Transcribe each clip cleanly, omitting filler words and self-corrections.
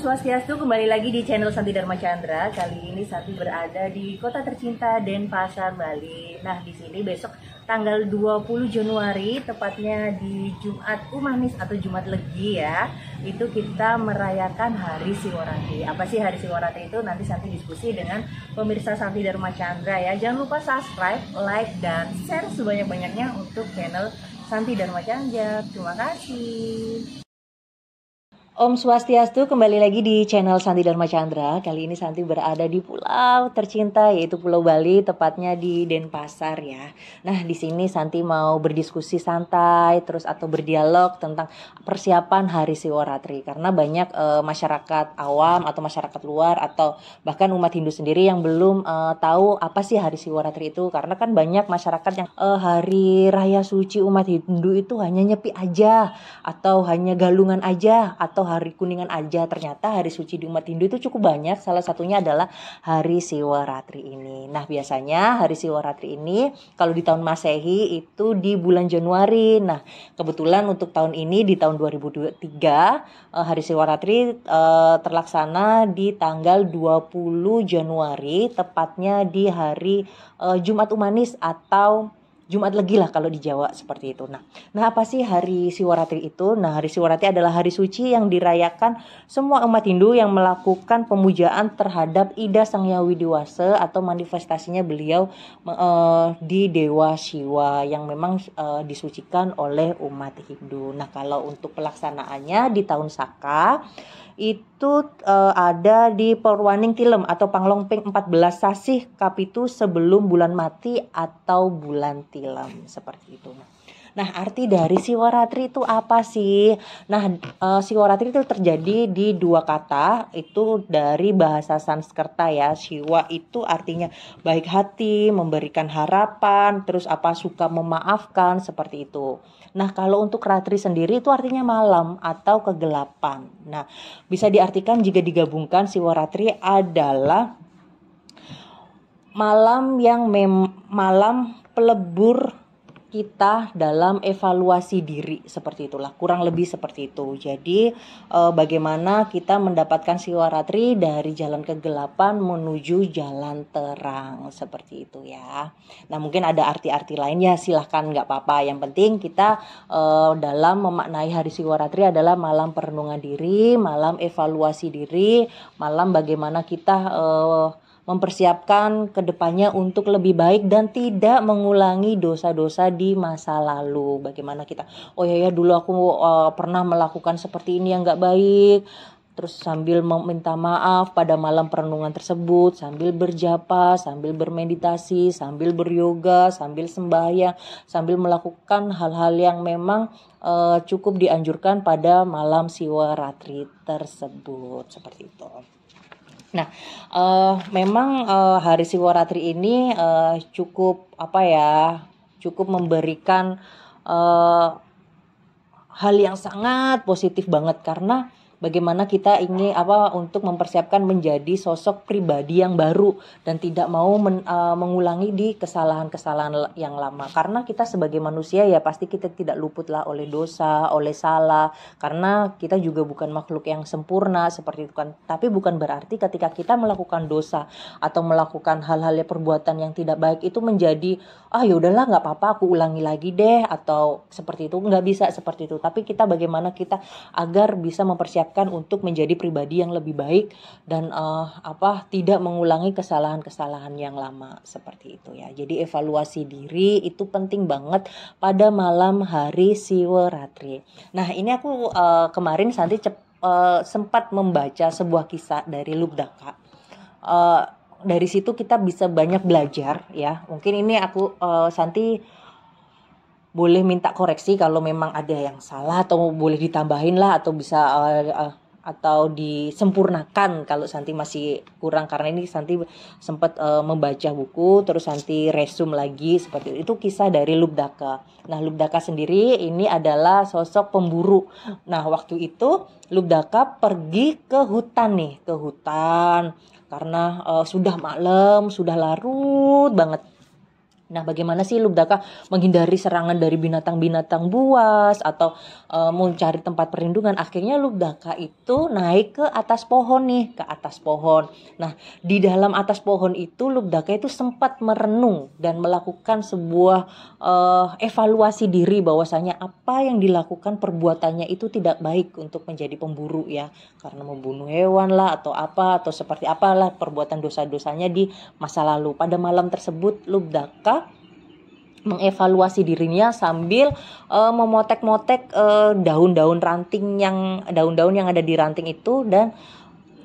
Swastiastu, kembali lagi di channel Santi Dharma Chandra. Kali ini Santi berada di kota tercinta Denpasar, Bali. Nah, di sini besok tanggal 20 Januari, tepatnya di Jumat Umanis atau Jumat Legi ya. Itu kita merayakan Hari Siwaratri. Apa sih Hari Siwaratri itu? Nanti Santi diskusi dengan pemirsa Santi Dharma Chandra ya. Jangan lupa subscribe, like, dan share sebanyak-banyaknya untuk channel Santi Dharma Chandra. Terima kasih. Om Swastiastu, kembali lagi di channel Santi Dharma Chandra. Kali ini Santi berada di pulau tercinta, yaitu Pulau Bali, tepatnya di Denpasar ya. Nah, di sini Santi mau berdiskusi santai terus atau berdialog tentang persiapan Hari Siwaratri, karena banyak masyarakat awam atau masyarakat luar atau bahkan umat Hindu sendiri yang belum tahu apa sih Hari Siwaratri itu, karena kan banyak masyarakat yang hari raya suci umat Hindu itu hanya nyepi aja atau hanya galungan aja atau hari kuningan aja. Ternyata hari suci di umat Hindu itu cukup banyak. Salah satunya adalah Hari Siwaratri ini. Nah, biasanya Hari Siwaratri ini kalau di tahun Masehi itu di bulan Januari. Nah, kebetulan untuk tahun ini di tahun 2023 Hari Siwaratri terlaksana di tanggal 20 Januari, tepatnya di hari Jumat Umanis atau Jumat Legi lah kalau di Jawa, seperti itu. Nah, apa sih Hari Siwaratri itu? Nah, Hari Siwaratri adalah hari suci yang dirayakan semua umat Hindu yang melakukan pemujaan terhadap Ida Sang Hyang Widi-Wasa atau manifestasinya beliau di Dewa Siwa yang memang disucikan oleh umat Hindu. Nah, kalau untuk pelaksanaannya di tahun Saka itu ada di Purwaning Tilem atau Panglongpeng 14 Sasih Kapitu sebelum bulan mati atau bulan Tilem, seperti itu. Nah, arti dari Siwaratri itu apa sih? Nah, Siwaratri itu terjadi di dua kata, itu dari bahasa Sanskerta ya. Siwa itu artinya baik hati, memberikan harapan, terus suka memaafkan, seperti itu. Nah, kalau untuk Ratri sendiri itu artinya malam atau kegelapan. Nah, bisa diartikan jika digabungkan Siwaratri adalah malam yang malam pelebur kita dalam evaluasi diri, seperti itulah, kurang lebih seperti itu. Jadi bagaimana kita mendapatkan Siwaratri dari jalan kegelapan menuju jalan terang, seperti itu ya. Nah, mungkin ada arti-arti lainnya, silahkan, nggak apa-apa. Yang penting kita dalam memaknai Hari Siwaratri adalah malam perenungan diri, malam evaluasi diri, malam bagaimana kita mempersiapkan kedepannya untuk lebih baik dan tidak mengulangi dosa-dosa di masa lalu. Bagaimana kita, oh ya dulu aku pernah melakukan seperti ini yang gak baik. Terus sambil meminta maaf pada malam perenungan tersebut, sambil berjapa, sambil bermeditasi, sambil beryoga, sambil sembahyang, sambil melakukan hal-hal yang memang cukup dianjurkan pada malam Siwaratri tersebut, seperti itu. Nah, memang Hari Siwaratri ini cukup cukup memberikan hal yang sangat positif banget, karena bagaimana kita ingin untuk mempersiapkan menjadi sosok pribadi yang baru dan tidak mau mengulangi di kesalahan-kesalahan yang lama. Karena kita sebagai manusia ya pasti kita tidak luput lah oleh dosa, oleh salah, karena kita juga bukan makhluk yang sempurna, seperti itu kan. Tapi bukan berarti ketika kita melakukan dosa atau melakukan hal-hal perbuatan yang tidak baik itu menjadi ya udahlah nggak apa-apa, aku ulangi lagi deh, atau seperti itu. Nggak bisa seperti itu. Tapi kita bagaimana kita agar bisa mempersiapkan untuk menjadi pribadi yang lebih baik dan tidak mengulangi kesalahan-kesalahan yang lama, seperti itu ya. Jadi evaluasi diri itu penting banget pada malam Hari Siwaratri. Nah, ini aku kemarin Santi sempat membaca sebuah kisah dari Lubdaka. Dari situ kita bisa banyak belajar ya. Mungkin ini aku Santi boleh minta koreksi kalau memang ada yang salah, atau boleh ditambahin lah, atau bisa atau disempurnakan kalau Santi masih kurang, karena ini Santi sempat membaca buku terus Santi resume lagi, seperti itu kisah dari Lubdaka. Nah, Lubdaka sendiri ini adalah sosok pemburu. Nah, waktu itu Lubdaka pergi ke hutan karena sudah malam, sudah larut banget. Nah, bagaimana sih Lubdaka menghindari serangan dari binatang-binatang buas atau mencari tempat perlindungan? Akhirnya Lubdaka itu naik ke atas pohon nih, ke atas pohon. Nah, di dalam atas pohon itu Lubdaka itu sempat merenung dan melakukan sebuah evaluasi diri bahwasanya apa yang dilakukan perbuatannya itu tidak baik untuk menjadi pemburu ya, karena membunuh hewan lah atau apa atau seperti apalah perbuatan dosa-dosanya di masa lalu. Pada malam tersebut Lubdaka mengevaluasi dirinya sambil memotek-motek daun-daun daun-daun yang ada di ranting itu, dan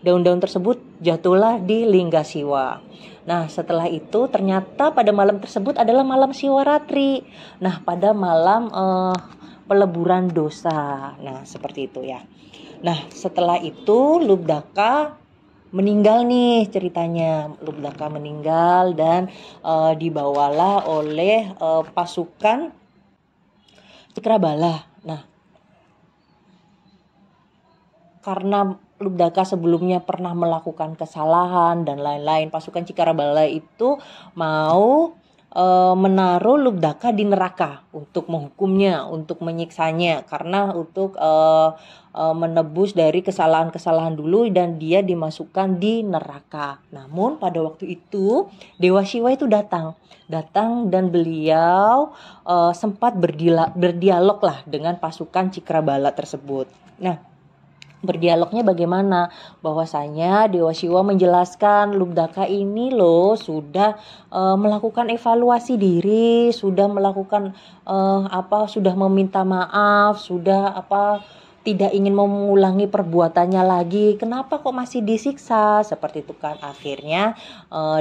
daun-daun tersebut jatuhlah di lingga Siwa. Nah, setelah itu ternyata pada malam tersebut adalah malam Siwaratri. Nah, pada malam peleburan dosa. Nah, seperti itu ya. Nah, setelah itu Lubdaka meninggal nih ceritanya. Lubdaka meninggal dan dibawalah oleh pasukan Cikrabala. Nah, karena Lubdaka sebelumnya pernah melakukan kesalahan dan lain-lain, pasukan Cikrabala itu mau menaruh Lubdaka di neraka untuk menghukumnya, untuk menyiksanya, karena untuk menebus dari kesalahan-kesalahan dulu, dan dia dimasukkan di neraka. Namun pada waktu itu Dewa Siwa itu datang dan beliau sempat berdialog lah dengan pasukan Cikrabala tersebut. Nah, berdialognya bagaimana? Bahwasanya Dewa Siwa menjelaskan Lubdaka ini loh sudah melakukan evaluasi diri, sudah melakukan sudah meminta maaf, sudah tidak ingin mengulangi perbuatannya lagi. Kenapa kok masih disiksa? Seperti itu kan. Akhirnya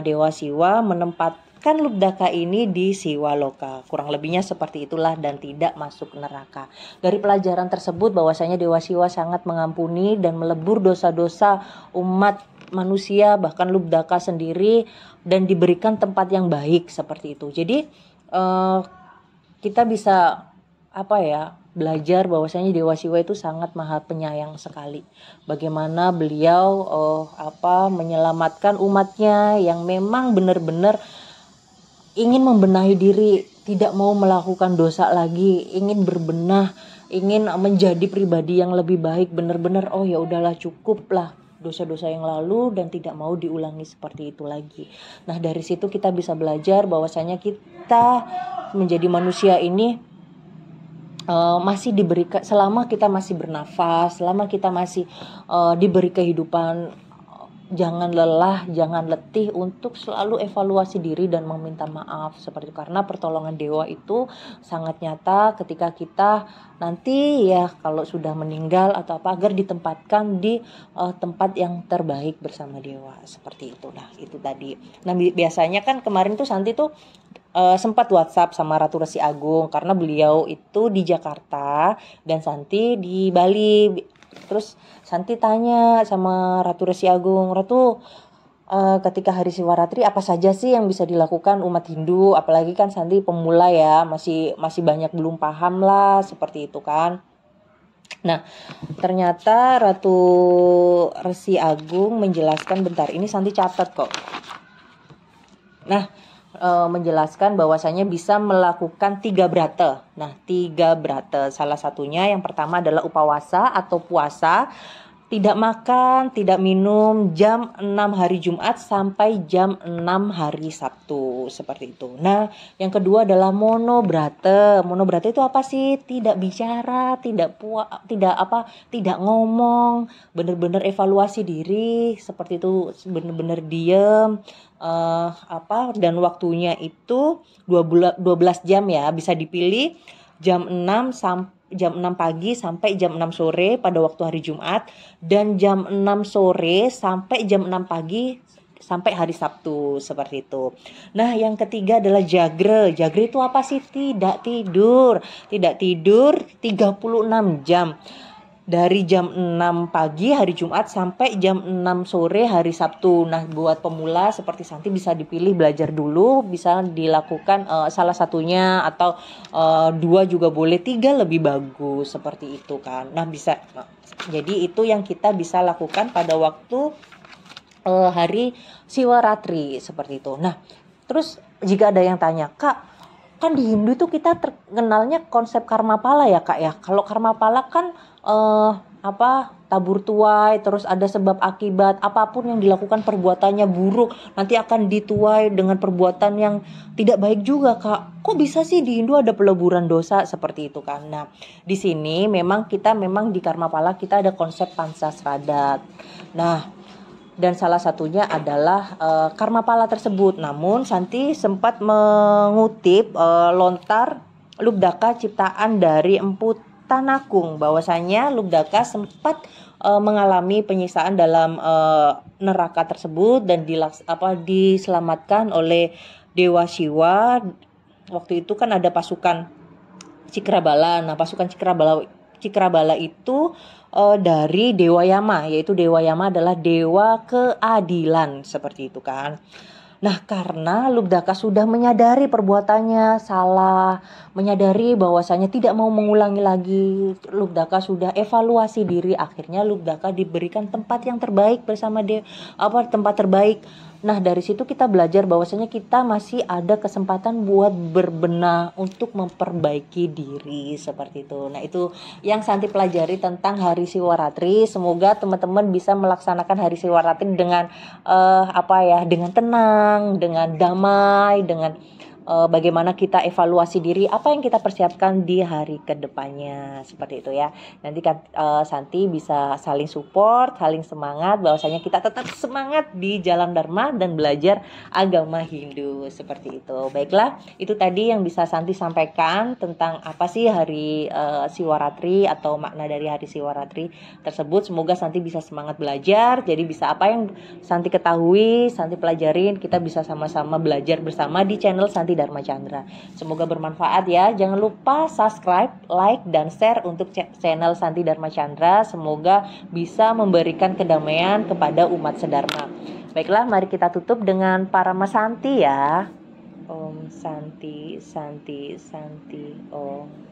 Dewa Siwa menempatkan Lubdaka ini di Siwaloka. Kurang lebihnya seperti itulah, dan tidak masuk neraka. Dari pelajaran tersebut bahwasanya Dewa Siwa sangat mengampuni dan melebur dosa-dosa umat manusia, bahkan Lubdaka sendiri, dan diberikan tempat yang baik seperti itu. Jadi kita bisa belajar bahwasanya Dewa Siwa itu sangat maha penyayang sekali. Bagaimana beliau menyelamatkan umatnya yang memang benar-benar ingin membenahi diri, tidak mau melakukan dosa lagi, ingin berbenah, ingin menjadi pribadi yang lebih baik, benar-benar ya udahlah, cukuplah dosa-dosa yang lalu dan tidak mau diulangi seperti itu lagi. Nah, dari situ kita bisa belajar bahwasanya kita menjadi manusia ini masih diberikan, selama kita masih bernafas, selama kita masih diberi kehidupan, jangan lelah, jangan letih untuk selalu evaluasi diri dan meminta maaf seperti itu. Karena pertolongan dewa itu sangat nyata ketika kita nanti ya kalau sudah meninggal atau agar ditempatkan di tempat yang terbaik bersama dewa seperti itu. Nah, itu tadi. Nah, biasanya kan kemarin tuh Santi tuh sempat WhatsApp sama Ratu Resi Agung karena beliau itu di Jakarta dan Santi di Bali. Terus Santi tanya sama Ratu Resi Agung, Ratu, ketika hari Siwaratri apa saja sih yang bisa dilakukan umat Hindu? Apalagi kan Santi pemula ya, masih banyak belum paham lah seperti itu kan. Nah, ternyata Ratu Resi Agung menjelaskan, bentar ini Santi catat kok. Nah, menjelaskan bahwasanya bisa melakukan 3 brata. Nah, 3 brata. Salah satunya yang pertama adalah upawasa atau puasa. Tidak makan, tidak minum jam 6 hari Jumat sampai jam 6 hari Sabtu. Seperti itu. Nah, yang kedua adalah monobrata. Monobrata itu apa sih? Tidak bicara, tidak ngomong, benar-benar evaluasi diri, seperti itu, benar-benar diam. Dan waktunya itu 12 jam ya, bisa dipilih jam 6 pagi sampai jam 6 sore pada waktu hari Jumat, dan jam 6 sore sampai jam 6 pagi sampai hari Sabtu, seperti itu. Nah, yang ketiga adalah jagre. Jagre itu apa sih? Tidak tidur 36 jam. Dari jam 6 pagi hari Jumat sampai jam 6 sore hari Sabtu. Nah, buat pemula seperti Santi bisa dipilih belajar dulu, bisa dilakukan salah satunya atau 2 juga boleh, 3 lebih bagus seperti itu kan. Nah, bisa. Jadi itu yang kita bisa lakukan pada waktu hari Siwaratri seperti itu. Nah, terus jika ada yang tanya, Kak, kan di Hindu tuh kita terkenalnya konsep karma pala ya Kak ya. Kalau karma pala kan tabur tuai, terus ada sebab akibat, apapun yang dilakukan perbuatannya buruk nanti akan dituai dengan perbuatan yang tidak baik juga Kak. Kok bisa sih di Hindu ada peleburan dosa seperti itu kan? Nah, di sini memang di karma pala kita ada konsep pancasradat. Nah, dan salah satunya adalah karma pala tersebut. Namun Santi sempat mengutip lontar Lubdaka ciptaan dari Empu Tanakung, bahwasanya Lubdaka sempat mengalami penyiksaan dalam neraka tersebut dan diselamatkan oleh Dewa Siwa. Waktu itu kan ada pasukan Cikrabala. Nah, pasukan Cikrabala itu dari Dewa Yama, yaitu Dewa Yama adalah dewa keadilan seperti itu kan. Nah, karena Lubdaka sudah menyadari perbuatannya salah, menyadari bahwasanya tidak mau mengulangi lagi, Lubdaka sudah evaluasi diri, akhirnya Lubdaka diberikan tempat yang terbaik bersama tempat terbaik. Nah, dari situ kita belajar bahwasanya kita masih ada kesempatan buat berbenah untuk memperbaiki diri seperti itu. Nah, itu yang Santi pelajari tentang Hari Siwaratri. Semoga teman-teman bisa melaksanakan Hari Siwaratri dengan dengan tenang, dengan damai, dengan bagaimana kita evaluasi diri, apa yang kita persiapkan di hari kedepannya seperti itu ya. Nanti kan Santi bisa saling support, saling semangat, bahwasanya kita tetap semangat di jalan Dharma dan belajar agama Hindu seperti itu. Baiklah, itu tadi yang bisa Santi sampaikan tentang apa sih Hari Siwaratri atau makna dari Hari Siwaratri tersebut. Semoga Santi bisa semangat belajar, jadi bisa apa yang Santi ketahui, Santi pelajarin, kita bisa sama-sama belajar bersama di channel Santi Dharma Chandra. Semoga bermanfaat ya. Jangan lupa subscribe, like, dan share untuk channel Santi Dharma Chandra. Semoga bisa memberikan kedamaian kepada umat sedharma. Baiklah, mari kita tutup dengan Parama Santi ya. Om Santi, Santi, Santi, Om.